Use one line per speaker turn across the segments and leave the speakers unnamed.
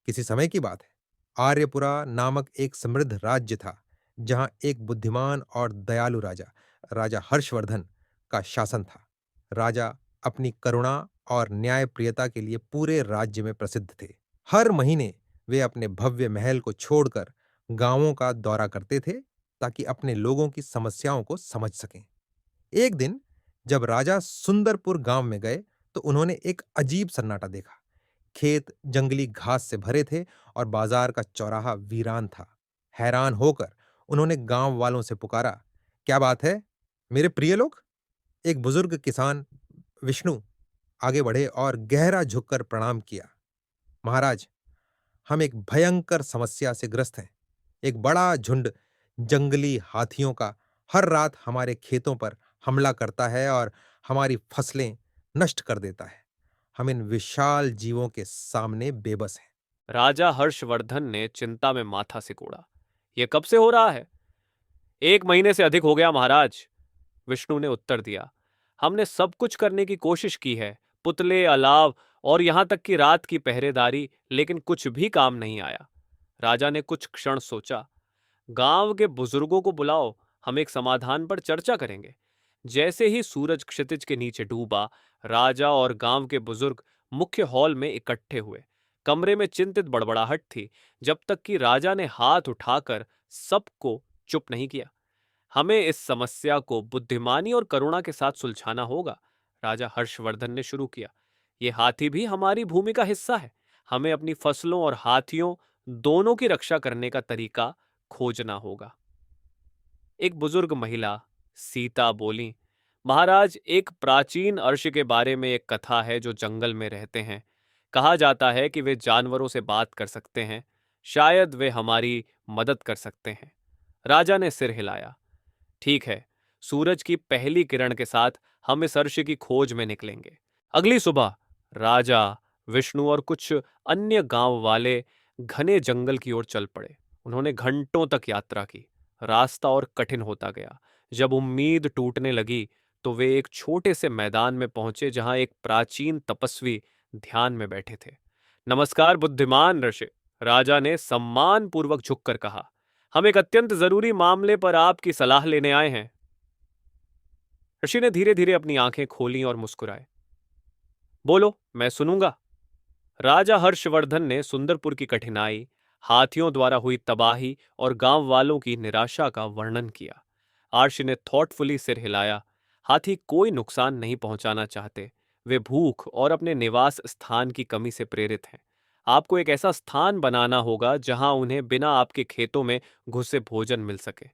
किसी समय की बात है। आर्यपुरा नामक एक समृद्ध राज्य था, जहां एक बुद्धिमान और दयालु राजा, राजा हर्षवर्धन का शासन था। राजा अपनी करुणा और न्यायप्रियता के लिए पूरे राज्य में प्रसिद्ध थे। हर महीने वे अपने भव्य महल को छोड़कर गांवों का दौरा करते थे, ताकि अपने लोगों की समस्याओं को समझ सकें। एक दिन जब राजा सुंदरपुर गांव में गए, तो उन्होंने एक अजीब सन्नाटा देखा। खेत जंगली घास से भरे थे और बाजार का चौराहा वीरान था। हैरान होकर उन्होंने गांव वालों से पुकारा, क्या बात है मेरे प्रिय लोग? एक बुजुर्ग किसान विष्णु आगे बढ़े और गहरा झुककर प्रणाम किया। महाराज, हम एक भयंकर समस्या से ग्रस्त हैं। एक बड़ा झुंड जंगली हाथियों का हर रात हमारे खेतों पर हमला करता है और हमारी फसलें नष्ट कर देता है। हम इन विशाल जीवों के सामने बेबस हैं।
राजा हर्षवर्धन ने चिंता में माथा सिकोड़ा। यह कब से हो रहा है? 1 महीने से अधिक हो गया महाराज, विष्णु ने उत्तर दिया। हमने सब कुछ करने की कोशिश की है, पुतले, अलाव और यहां तक कि रात की पहरेदारी, लेकिन कुछ भी काम नहीं आया। राजा ने कुछ क्षण सोचा। गांव के बुजुर्गों को बुलाओ, हम एक समाधान पर चर्चा करेंगे। जैसे ही सूरज क्षितिज के नीचे डूबा, राजा और गांव के बुजुर्ग मुख्य हॉल में इकट्ठे हुए। कमरे में चिंतित बड़बड़ाहट थी, जब तक कि राजा ने हाथ उठाकर सबको चुप नहीं किया। हमें इस समस्या को बुद्धिमानी और करुणा के साथ सुलझाना होगा, राजा हर्षवर्धन ने शुरू किया। ये हाथी भी हमारी भूमि का हिस्सा है। हमें अपनी फसलों और हाथियों दोनों की रक्षा करने का तरीका खोजना होगा। एक बुजुर्ग महिला सीता बोली, महाराज, एक प्राचीन अर्ष के बारे में एक कथा है जो जंगल में रहते हैं। कहा जाता है कि वे जानवरों से बात कर सकते हैं। शायद वे हमारी मदद कर सकते हैं। राजा ने सिर हिलाया। ठीक है, सूरज की पहली किरण के साथ हम इस अर्श की खोज में निकलेंगे। अगली सुबह राजा, विष्णु और कुछ अन्य गांव वाले घने जंगल की ओर चल पड़े। उन्होंने घंटों तक यात्रा की। रास्ता और कठिन होता गया। जब उम्मीद टूटने लगी, तो वे एक छोटे से मैदान में पहुंचे जहां एक प्राचीन तपस्वी ध्यान में बैठे थे। नमस्कार बुद्धिमान ऋषि, राजा ने सम्मान पूर्वक झुककर कहा। हम एक अत्यंत जरूरी मामले पर आपकी सलाह लेने आए हैं। ऋषि ने धीरे धीरे अपनी आंखें खोलीं और मुस्कुराए। बोलो, मैं सुनूंगा। राजा हर्षवर्धन ने सुंदरपुर की कठिनाई, हाथियों द्वारा हुई तबाही और गांव वालों की निराशा का वर्णन किया। आर्ष ने थॉटफुली सिर हिलाया। हाथी कोई नुकसान नहीं पहुंचाना चाहते। वे भूख और अपने निवास स्थान की कमी से प्रेरित हैं। आपको एक ऐसा स्थान बनाना होगा जहां उन्हें बिना आपके खेतों में घुसे भोजन मिल सके।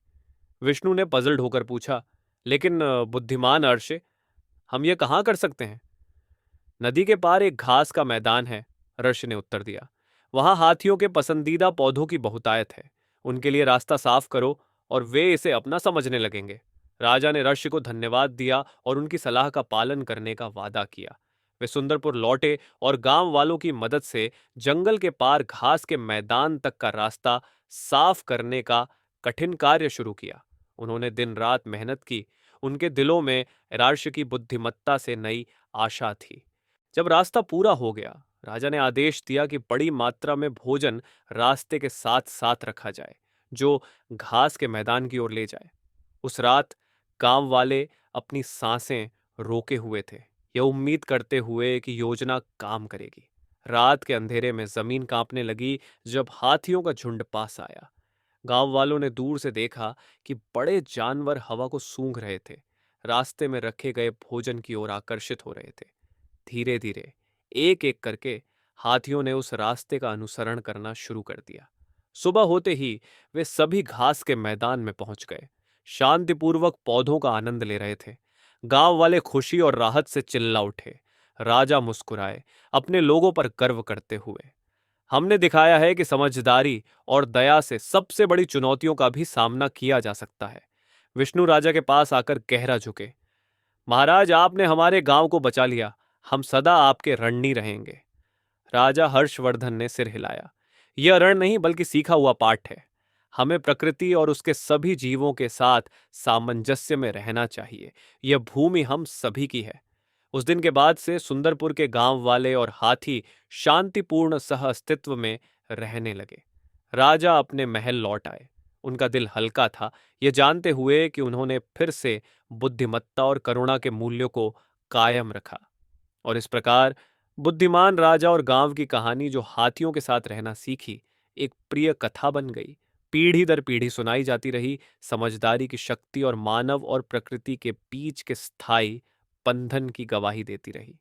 विष्णु ने पजल्ड होकर पूछा, लेकिन बुद्धिमान अर्षे, हम ये कहाँ कर सकते हैं? नदी के पार एक घास का मैदान है, ऋषि ने उत्तर दिया। वहां हाथियों के पसंदीदा पौधों की बहुतायत है। उनके लिए रास्ता साफ करो और वे इसे अपना समझने लगेंगे। राजा ने ऋषि को धन्यवाद दिया और उनकी सलाह का पालन करने का वादा किया। वे सुंदरपुर लौटे और गांव वालों की मदद से जंगल के पार घास के मैदान तक का रास्ता साफ करने का कठिन कार्य शुरू किया। उन्होंने दिन रात मेहनत की। उनके दिलों में राष्ट्र की बुद्धिमत्ता से नई आशा थी। जब रास्ता पूरा हो गया, राजा ने आदेश दिया कि बड़ी मात्रा में भोजन रास्ते के साथ साथ रखा जाए, जो घास के मैदान की ओर ले जाए। उस रात गांव वाले अपनी सांसें रोके हुए थे, यह उम्मीद करते हुए कि योजना काम करेगी। रात के अंधेरे में जमीन कांपने लगी जब हाथियों का झुंड पास आया। गांव वालों ने दूर से देखा कि बड़े जानवर हवा को सूंघ रहे थे, रास्ते में रखे गए भोजन की ओर आकर्षित हो रहे थे। धीरे धीरे, एक एक करके हाथियों ने उस रास्ते का अनुसरण करना शुरू कर दिया। सुबह होते ही वे सभी घास के मैदान में पहुंच गए, शांतिपूर्वक पौधों का आनंद ले रहे थे। गांव वाले खुशी और राहत से चिल्ला उठे। राजा मुस्कुराए, अपने लोगों पर गर्व करते हुए। हमने दिखाया है कि समझदारी और दया से सबसे बड़ी चुनौतियों का भी सामना किया जा सकता है। विष्णु राजा के पास आकर गहरा झुके। महाराज, आपने हमारे गांव को बचा लिया। हम सदा आपके ऋणी रहेंगे। राजा हर्षवर्धन ने सिर हिलाया। यह रण नहीं, बल्कि सीखा हुआ पाठ है। हमें प्रकृति और उसके सभी जीवों के साथ सामंजस्य में रहना चाहिए। यह भूमि हम सभी की है। उस दिन के बाद से सुंदरपुर के गांव वाले और हाथी शांतिपूर्ण सह अस्तित्व में रहने लगे। राजा अपने महल लौट आए। उनका दिल हल्का था, ये जानते हुए कि उन्होंने फिर से बुद्धिमत्ता और करुणा के मूल्यों को कायम रखा। और इस प्रकार बुद्धिमान राजा और गांव की कहानी जो हाथियों के साथ रहना सीखी, एक प्रिय कथा बन गई। पीढ़ी दर पीढ़ी सुनाई जाती रही, समझदारी की शक्ति और मानव और प्रकृति के बीच के स्थायी बंधन की गवाही देती रही।